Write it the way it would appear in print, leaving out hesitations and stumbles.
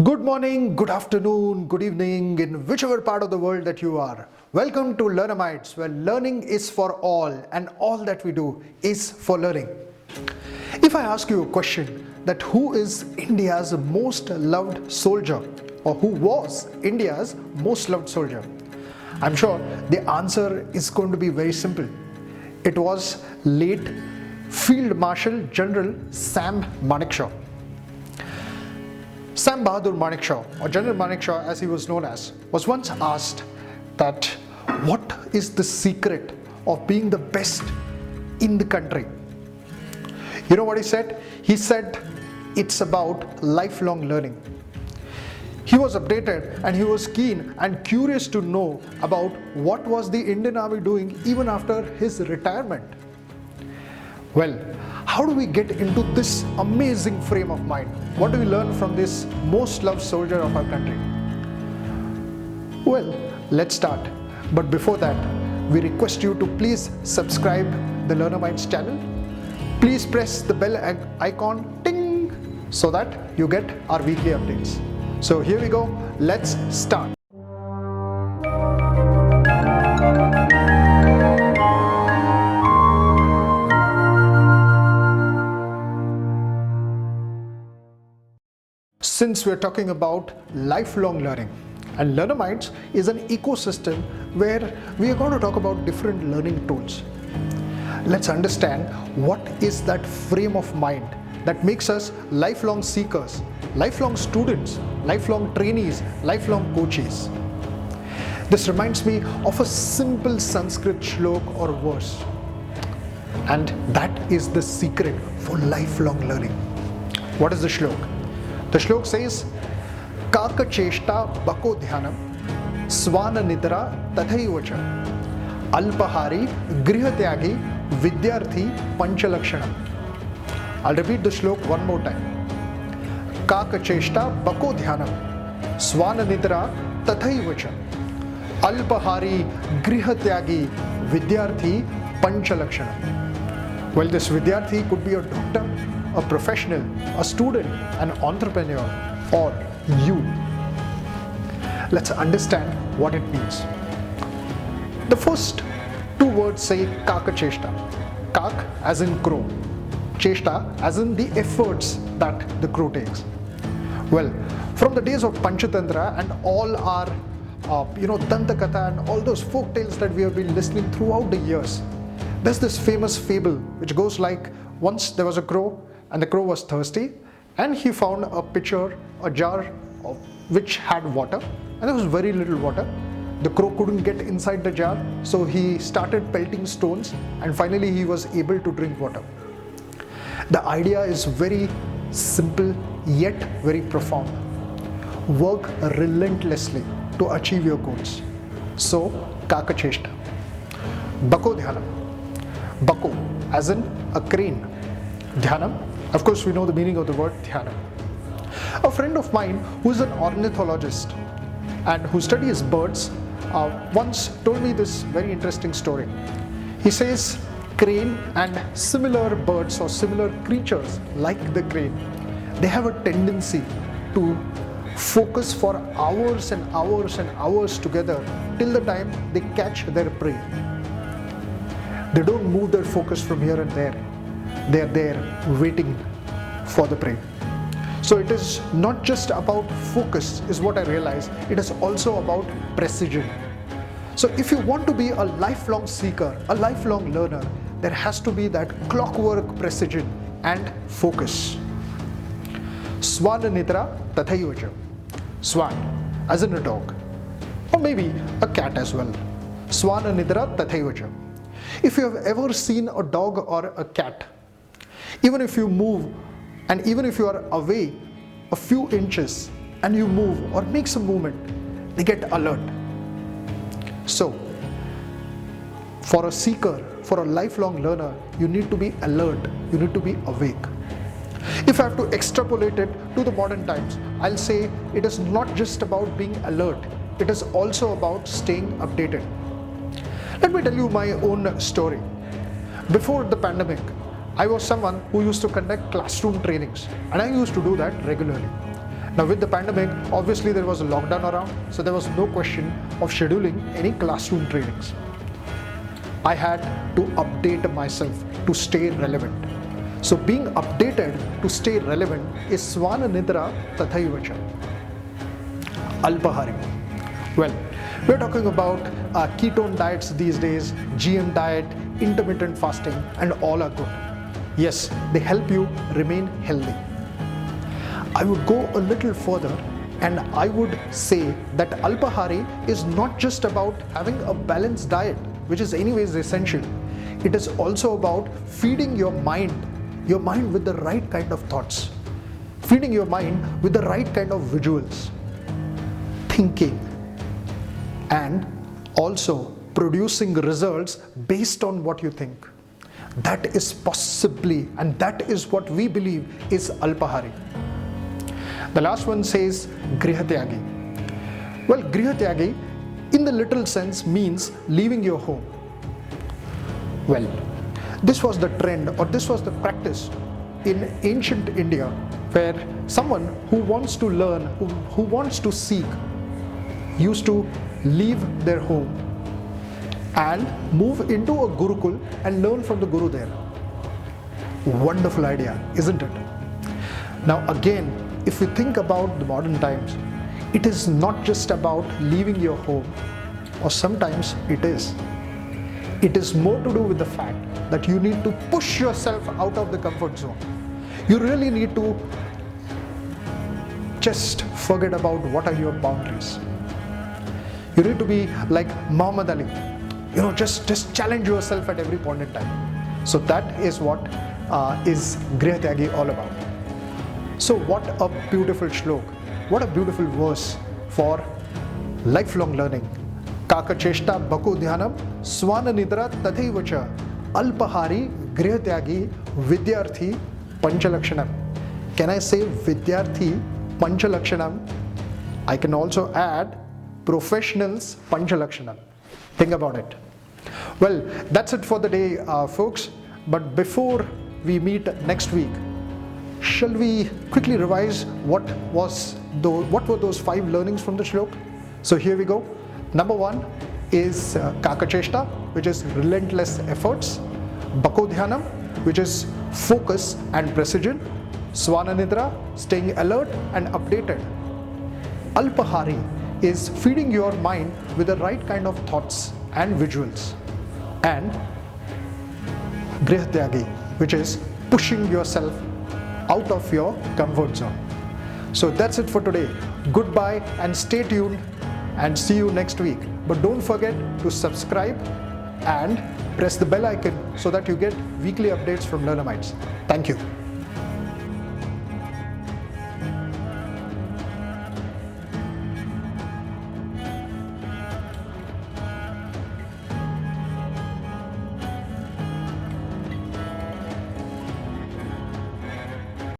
Good morning, good afternoon, good evening, in whichever part of the world that you are. Welcome to Learnamytes, where learning is for all and all that we do is for learning. If I ask you a question that who is India's most loved soldier or who was India's most loved soldier, I'm sure the answer is going to be very simple. It was late Field Marshal General Sam Manekshaw. Sam Bahadur Manekshaw, or General Manekshaw as he was known as, was once asked that what is the secret of being the best in the country? You know what he said? He said it's about lifelong learning. He was updated and he was keen and curious to know about what was the Indian Army doing even after his retirement. Well, how do we get into this amazing frame of mind? What do we learn from this most loved soldier of our country? Well, let's start. But before that, we request you to please subscribe the Learnamytes channel. Please press the bell icon, ting, so that you get our weekly updates. So here we go, let's start. Since we're talking about lifelong learning, and Learnamytes is an ecosystem where we are going to talk about different learning tools. Let's understand what is that frame of mind that makes us lifelong seekers, lifelong students, lifelong trainees, lifelong coaches. This reminds me of a simple Sanskrit shlok or verse, and that is the secret for lifelong learning. What is the shlok? The shlok says, Kaka cheshta bako dhyanam, swana nidra tathaivacha, alpahari grihatyagi vidyarthi panchalakshanam. I'll repeat the shlok one more time. Kaka cheshta bako dhyanam, swana nidra tathaivacha, alpahari grihatyagi vidyarthi panchalakshanam. Well, this vidyarthi could be a doctor, a professional, a student, an entrepreneur, or you. Let's understand what it means. The first two words say Kaka Cheshta. Kak as in crow. Cheshta as in the efforts that the crow takes. Well, from the days of Panchatantra and all our Dantakatha and all those folk tales that we have been listening throughout the years, there's this famous fable which goes like, once there was a crow and the crow was thirsty and he found a pitcher, a jar which had water, and there was very little water. The crow couldn't get inside the jar, so he started pelting stones and finally he was able to drink water. The idea is very simple yet very profound. Work relentlessly to achieve your goals. So, Kaka Cheshta. Bako Dhyanam. Bako as in a crane. Dhyanam, of course we know the meaning of the word Dhyanam. A friend of mine who is an ornithologist and who studies birds once told me this very interesting story. He says crane and similar birds or similar creatures like the crane, they have a tendency to focus for hours and hours and hours together till the time they catch their prey. They don't move their focus from here and there. They are there waiting for the prey. So it is not just about focus is what I realize, it is also about precision. So if you want to be a lifelong seeker, a lifelong learner, there has to be that clockwork precision and focus. Swana nidra tathaivacha. Swan as in a dog, or maybe a cat as well. Swana nidra tathaivacha. If you have ever seen a dog or a cat, even if you move and even if you are away a few inches and you move or make some movement, they get alert. So, for a seeker, for a lifelong learner, you need to be alert, you need to be awake. If I have to extrapolate it to the modern times, I'll say it is not just about being alert, it is also about staying updated. Let me tell you my own story. Before the pandemic, I was someone who used to conduct classroom trainings, and I used to do that regularly. Now with the pandemic, obviously there was a lockdown around, so there was no question of scheduling any classroom trainings. I had to update myself to stay relevant. So being updated to stay relevant is Swana Nidra Tathaivacha. Alpahari. Well, we're talking about ketone diets these days, GM diet, intermittent fasting, and all are good. Yes, they help you remain healthy. I would go a little further and I would say that Alpahari is not just about having a balanced diet, which is anyways essential. It is also about feeding your mind with the right kind of thoughts, feeding your mind with the right kind of visuals, thinking, and also producing results based on what you think. That is possibly, and that is what we believe is Alpahari. The last one says Grihatyagi. Well, Grihatyagi in the literal sense means leaving your home. Well, this was the trend, or this was the practice in ancient India, where someone who wants to learn, who wants to seek, used to leave their home and move into a Gurukul and learn from the Guru there. Wonderful idea, isn't it? Now again, if you think about the modern times, it is not just about leaving your home, or sometimes it is. It is more to do with the fact that you need to push yourself out of the comfort zone. You really need to just forget about what are your boundaries. You need to be like Muhammad Ali, just challenge yourself at every point in time. So that is what is Grihatyagi all about. So what a beautiful shlok, what a beautiful verse for lifelong learning. Kakacheshta Baku Dhyanam Swana Nidra Tathaivacha Alpahari Grihatyagi Vidyarthi Panchalakshanam. Can I say Vidyarthi Panchalakshanam? I can also add professionals Panchalakshanam. Think about it. Well, that's it for the day, folks. But before we meet next week, shall we quickly revise what were those 5 learnings from the shlok? So here we go. Number 1 is Kakacheshta, which is relentless efforts. Bakodhyanam, which is focus and precision. Swana Nidra, staying alert and updated. Alpahari is feeding your mind with the right kind of thoughts and visuals. And Grihatyagi, which is pushing yourself out of your comfort zone. So that's it for today. Goodbye and stay tuned, and see you next week. But don't forget to subscribe and press the bell icon so that you get weekly updates from Learnamytes. Thank you.